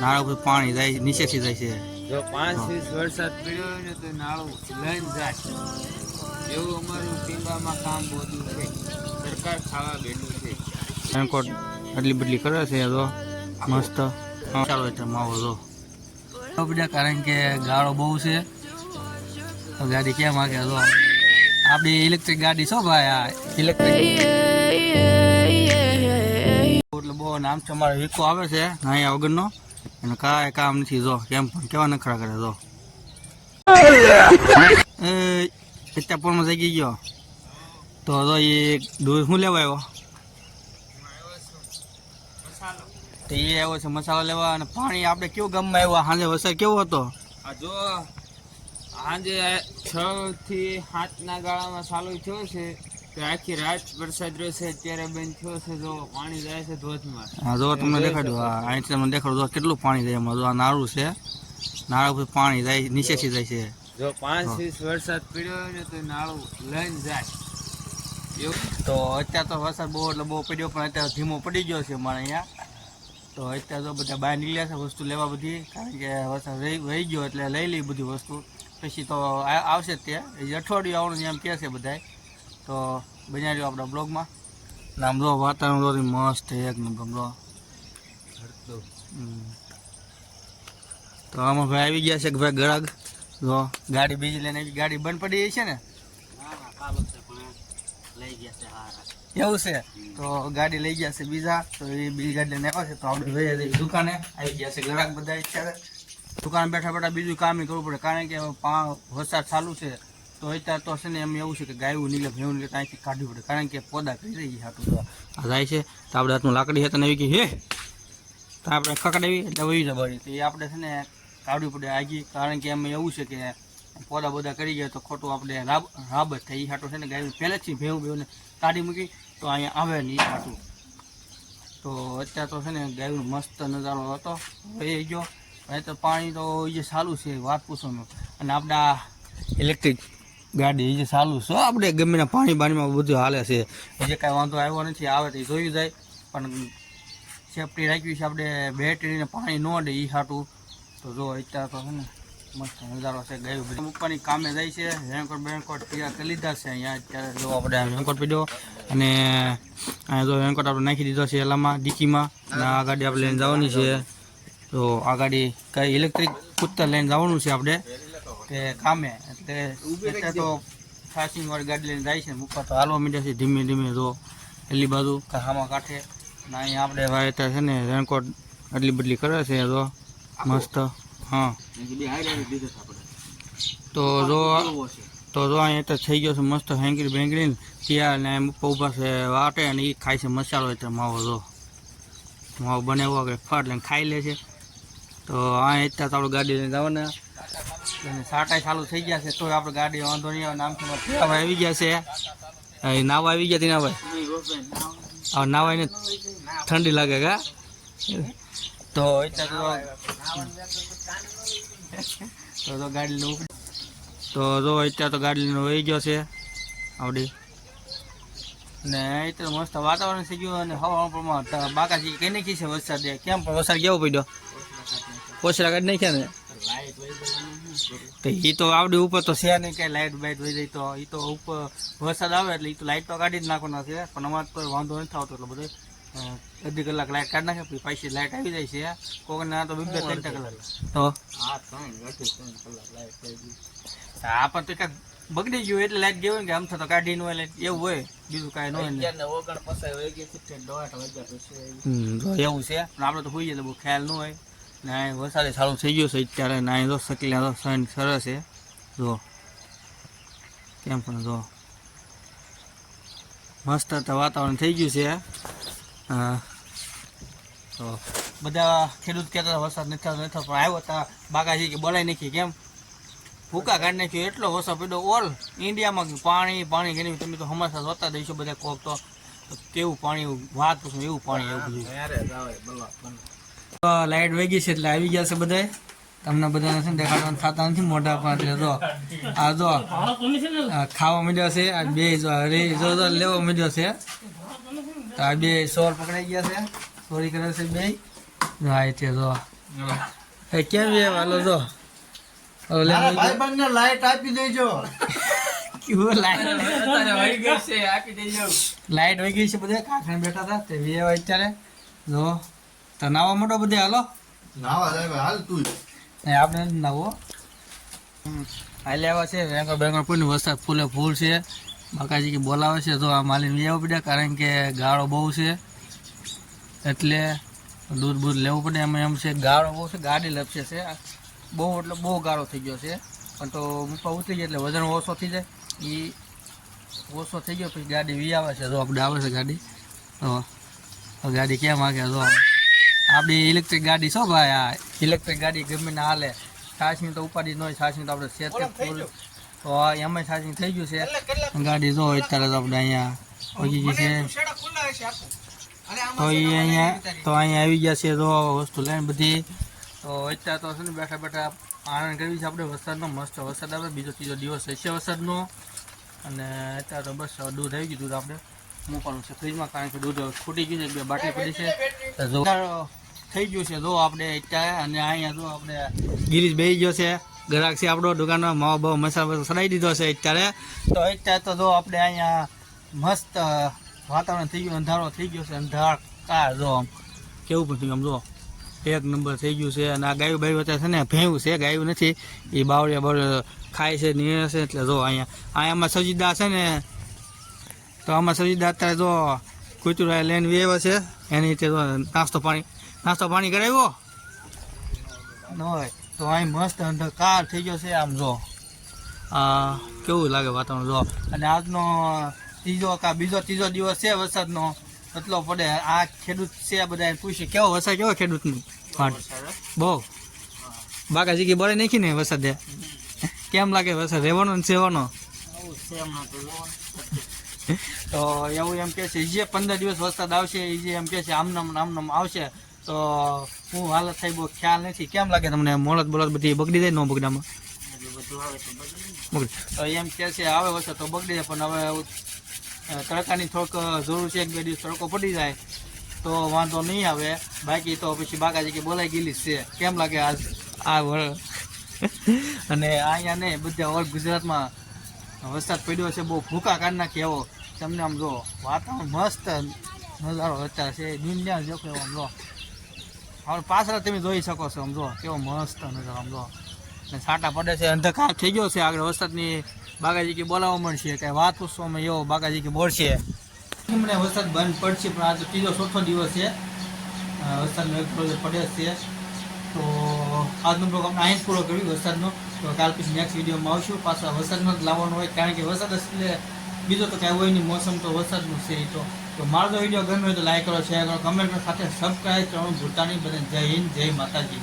નાળા ઉપર પાણી જાય નીચેથી જાય છે. જો 5 ઇંચ વરસાદ પડ્યો હોય ને તો નાળું લઈને જાય એવું અમારું ટીંબામાં કામ બધું છે. સરકાર ખાવા બેઠું છે. રેનકોટ આટલી બદલી કરે છે તો મસ્ત ચાલો એટલે માવો જો બધા, કારણ કે ગાળો બહુ છે તો ગાડી કેમ આગે જો આપણી ઇલેક્ટ્રિક ગાડી છો ભાઈ. આ ઇલેક્ટ્રિક એટલે બહુ નામ છે અમારો વીકો આવે છે અહીંયા વગરનો અને કાંઈ કામ નથી. જો કેમ પણ કેવા નખરા કરે જો અત્યારે પણ જઈ ગયો તો એ દૂર શું લેવા આવ્યો તો એ આવ્યો છે મસાલો લેવા. અને પાણી આપણે કેવું ગામમાં આવ્યો સાંજે વરસાદ કેવો હતો? આ જો આજે 6 થી 7 ના ગાળામાં ચાલુ થયો છે તો આખી રાત વરસાદ રહ્યો છે. અત્યારે બંધ થયો છે. જો પાણી જાય છે ધોધમાં. હા જો તમને દેખાડ્યું. હા અહીંથી તમને દેખાડું જો કેટલું પાણી જાય એમાં. જો આ નાળું છે, નાળા ઉપર પાણી જાય નીચેથી જાય છે. જો 5 ઇંચ વરસાદ પડ્યો હોય ને તો નાળું લઈને જાય એવું. તો અત્યારે તો વરસાદ બહુ એટલે બહુ પડ્યો પણ અત્યારે ધીમો પડી ગયો છે અમારે અહીંયા. તો અત્યારે તો બધા બહાર નીકળ્યા છે વસ્તુ લેવા બધી, કારણ કે વરસાદ રહી ગયો એટલે લઈ લઈ બધી વસ્તુ. પછી તો આવશે જ તે અઠવાડિયું આવવાનું એમ કહે છે બધા. તો બન્યા રહ્યો આપણા બ્લોગમાં. આમ જો વાતાવરણ મસ્ત એક નંબર જો. તો આમાં ભાઈ આવી ગયા છે કે ભાઈ ગળાગ જો ગાડી બીજી લઈને આવી. ગાડી બંધ પડી ગઈ છે ને એવું છે? તો ગાડી લઈ ગયા છે બીજા, તો એ બીજી ગાડી લઈને આવ્યા છે. તો આપણે દુકાને આવી ગયા છે ગ્રાહક બધા. અત્યારે દુકાન બેઠા બેઠા બીજું કામ કરવું પડે, કારણ કે વરસાદ ચાલુ છે. તો અત્યારે તો છે ને એમ એવું છે કે ગાયું નીકળે ભેવું નીકળે ત્યાંથી કાઢવું પડે, કારણ કે પોદા કરી રહી હાટું આ જાય છે. તો આપણે હાથનું લાકડી હતા ને આવી ગઈ હે તો આપણે ખકડાવી એટલે વહી જવાની. તો એ આપણે છે ને કાઢવી પડે આગી, કારણ કે એમ એવું છે કે પોદા બોદા કરી ગયા તો ખોટું આપણે રાબ જ થાય. એ હાટું છે ને ગાયું પહેલેથી ભેવું ભેવું કાઢી મૂકી તો અહીંયા આવે ને એ હાટું. તો અત્યારે તો છે ને ગાયનો મસ્ત નજારો હતો વહી ગયો. અહીં તો પાણી તો એ ચાલુ છે વાત પૂછવાનું. અને આપણા ઇલેક્ટ્રિક ગાડી એ ચાલુ છે આપણે ગમે પાણી બાણીમાં બધું હાલે છે. જે કાંઈ વાંધો આવ્યો નથી, આવે તો એ જોયું જાય. પણ સેફ્ટી રાખવી છે આપણે, બેટરીને પાણી ન દે એ હાટું. તો જો અત્યારે તો છે ને મસ્ત નજારો છે. ગાયું બધી મૂકવાની કામે જાય છે. રેનકોટ બેનકોટ તૈયાર કરી લીધા છે અહીંયા. અત્યારે જો આપણે રેનકોટ પીધો અને અહીંયા જો રેનકોટ આપણે નાખી દીધો છે એલામાં ડીકીમાં. અને આ ગાડી આપણે લઈને જવાની છે. તો આ ગાડી કઈ ઇલેક્ટ્રિક કૂતર લઈને જવાનું છે આપણે કે કામે. એટલે તો ફાસ્ટિંગ વાળી ગાડી લઈને જાય છે. મૂકવા તો હાલવા માંડ્યા છે ધીમે ધીમે. જો એટલી બાજુ હામાં કાંઠે ને અહીંયા આપણે ભાઈ અત્યારે છે ને રેનકોટ આટલી બદલી કરે છે તો મસ્ત. હા તો જો અહીંયા તો થઈ ગયો છે મસ્ત હેંગરી બેંગરીને ત્યાં ને એમ ઊભા છે વાટે અને એ ખાય છે મસાલો. એટલે માવો જો માવો બનાવ્યો કે ફાટ લઈને ખાઈ લે છે. તો આ અત્યારે તો આપણે ગાડી લઈને જવાના અને સાટાઈ ચાલુ થઈ ગયા છે. તો આપણે ગાડી વાંધો નહીં આવે. નામ આવી ગયા છે નાવા આવી ગયા તેના ભાઈ. હવે નાવાઈને ઠંડી લાગે કા. તો અત્યારે તો ગાડી લઈને તો જો અત્યારે તો ગાડી લઈને વહી ગયો છે આવડી. ને અત્યારે મસ્ત વાતાવરણ થઈ ગયું. અને હવામાં બાકાજી કઈ નાખી છે વરસાદ. કેમ પણ વરસાદ કેવો પડ્યો? પોછડા કાઢી નાખ્યા ને તો એ તો આવડી ઉપર તો છે નહીં કઈ લાઇટ બાઇટ વહી જાય. તો એ તો ઉપર વરસાદ આવે એટલે એ તો લાઇટ તો કાઢી જ નાખવાના છે. પણ અમારે તો વાંધો નથી આવતો એટલે બધું અડધી કલાક લાઇટ કાઢી નાખે પછી પાછી લાઇટ આવી જાય છે. કોકના તો 2-3 કલાક તો આ પણ તો કાંઈક બગડી ગયું એટલે લાઇટ ગયું કે આમ તો કાઢી ન હોય એવું હોય, બીજું કાંઈ ન હોય. એવું છે પણ આપણે તો હોઈ જાય બહુ ખ્યાલ ન હોય. ને વરસાદે સારું થઈ ગયું છે અત્યારે. ના જો શકીલા સન સરસ છે જો કેમ પણ જો મસ્ત વાતાવરણ થઈ ગયું છે. હા તો બધા ખેડૂત કહેતા વરસાદ નથી થતો પણ આવ્યો હતા બાગાજી કે બોલાઈ નાખી. કેમ ભૂકા કાઢી નાખ્યો એટલો વરસાદ પડ્યો. ઓલ ઇન્ડિયામાં પાણી પાણી ઘણી તમે તો હંમેશા જોતા દઈશો બધા કોક તો કેવું પાણી વાત પૂછું એવું પાણી એવું બધું. લાઇટ વહી ગઈ છે એટલે આવી ગયા છે બધા. તમને બધાને છે ને દેખાડવાનું થતા નથી મોઢા પણ. એટલે જો આ જો ખાવા માંડ્યા છે આ બે જો લેવા માંડ્યો છે. તો આ બે સોર પકડાઈ ગયા છે, ચોરી કરે છે બે. હા એટલે જો કેમ હાલો જો ભાઈબંધને લાઈટ આપી દેજો. લાઈટ વહી ગઈ છે બધે કાંખણે બેઠા હતા તે વેવા અત્યારે જો તો નાવા મોટો બધે હાલો નાવા જાય હાલ તું. આપણે નથી નાવો હાલે આવ્યા છે વેંગર બેંગર પૂરી વરસાદ ફૂલે ફૂલ છે. બાકાજી કે બોલાવે છે તો આ માલીને લેવા પડ્યા કારણ કે ગાળો બહુ છે એટલે દૂધ બૂધ લેવું પડે. એમાં એમ છે ગાળો બહુ છે ગાડી લપસે છે બહુ એટલે બહુ ગાળો થઈ ગયો છે પણ તો મૂકવા ઉતરી જાય એટલે વજન ઓછો થઈ જાય એ ઓછો થઈ ગયો પછી ગાડી વી આવે છે જો આપણે આવે છે ગાડી તો ગાડી કેમ આગે જો આપણી ઇલેક્ટ્રિક ગાડી છો ભાઈ આ ઇલેક્ટ્રિક ગાડી ગમે ને હાલે ચાર્જિંગ તો ઉપાડી ન હોય ચાર્જિંગ તો આપણે સેટ ફૂલ તો એમાં ચાર્જિંગ થઈ ગયું છે ગાડી જો અત્યારે તો આપણે અહીંયા પહોંચી ગઈ છે તો એ અહીંયા આવી ગયા છે તો વસ્તુ લઈને બધી તો અત્યારે તો છે ને બેઠા બેઠા આનંદ કરવી છે આપણે વરસાદનો મસ્ત વરસાદ આવે બીજો ત્રીજો દિવસ હશે વરસાદનો અને અત્યારે તો બસ દૂધ આવી ગયું દૂધ આપણે મૂકવાનું છે ફ્રીજમાં કારણ કે દૂધ ખૂટી ગયું છે 2 બાટલી પડી છે જો થઈ ગયું છે જો આપણે અત્યારે અને અહીંયા જો આપણે ગિરીશ બેસી ગયો છે ગ્રાહક છે આપણો દુકાનમાં માવો બહુ મસાલો સડાઈ દીધો છે અત્યારે તો જો આપણે અહીંયા મસ્ત વાતાવરણ થઈ ગયું અંધારો થઈ ગયો છે અંધાર કાર જો આમ કેવું બધું આમ જો એક નંબર થઈ ગયું છે અને આ ગાયું બાયું અત્યારે છે ને ભેવું છે ગાયું નથી એ બાવળિયા બાવળિયા ખાય છે નીરે છે એટલે જો અહીંયામાં સજીદા છે ને તો આમાં સજીદા અત્યારે જો કૂતરા લઈને વેવે છે એની રીતે નાસ્તો પાણી કરાવ્યો ન હોય તો અહીં મસ્ત અંધકાર થઈ ગયો છે આમ જો આ કેવું લાગે વાતાવરણ જો અને આજનો બીજો ત્રીજો દિવસ છે વરસાદનો એટલો પડે આ ખેડૂત છે બધા પૂછે કેવો વરસાદ કેવો ખેડૂતનું બહુ બાકાજી કે બળે નાખી ને વરસાદે કેમ લાગે વરસાદ રહેવાનો ને સેવાનો તો એવું એમ કે છે જે 15 દિવસ વરસાદ આવશે એ જે એમ કે છે આમનામ આવશે તો હું હાલત થઈ બહુ ખ્યાલ નથી કેમ લાગે તમને મોળત બોલત બધી બગડી જાય નો બગડામાં તો એમ કે છે આવે વરસાદ તો બગડી જાય પણ હવે તડકાની થોડુંક જરૂર છે 1-2 દિવસ તડકો પડી જાય તો વાંધો નહીં આવે બાકી તો પછી બાકાજી કે બોલાઈ ગયેલી છે કેમ લાગે આ અને અહીંયા નહીં બધા ઓલ ગુજરાતમાં વરસાદ પડ્યો છે બહુ ભૂકા કાઢી નાખી એવો તમને આમ જો વાતાવરણ મસ્ત નજારો અત્યારે છે દુનિયા જો કેવો આમ જો હવે પાછળ તમે જોઈ શકો છો આમ જો કેવો મસ્ત નજારો આમ જો ને છાંટા પડે છે અંધકાર થઈ ગયો છે આગળ વરસાદની બાગાજી કે બોલાવવા મળશે કે વાત પૂછવામાં એવો બાગાજી કે બોલશે મને વરસાદ બંધ પડશે પણ આજે ત્રીજો ચોથો દિવસ છે વરસાદનો એક પડે છે તો આજનો બ્લોગ આપણે અહીં પૂરો કર્યો વરસાદનો તો કાલ પછી નેક્સ્ટ વિડીયોમાં આવશું પાછા વરસાદનો જ લાવવાનો હોય કારણ કે વરસાદ એટલે બીજો તો કાંઈ હોય નહીં મોસમ તો વરસાદનું છે તો મારો જો વિડીયો ગમ્યો હોય તો લાઈક કરો શેર કરો કમેન્ટ કરો સાથે સબસ્ક્રાઈબ કરવાનું ભૂલતા નહીં બધા જય હિન્દ જય માતાજી.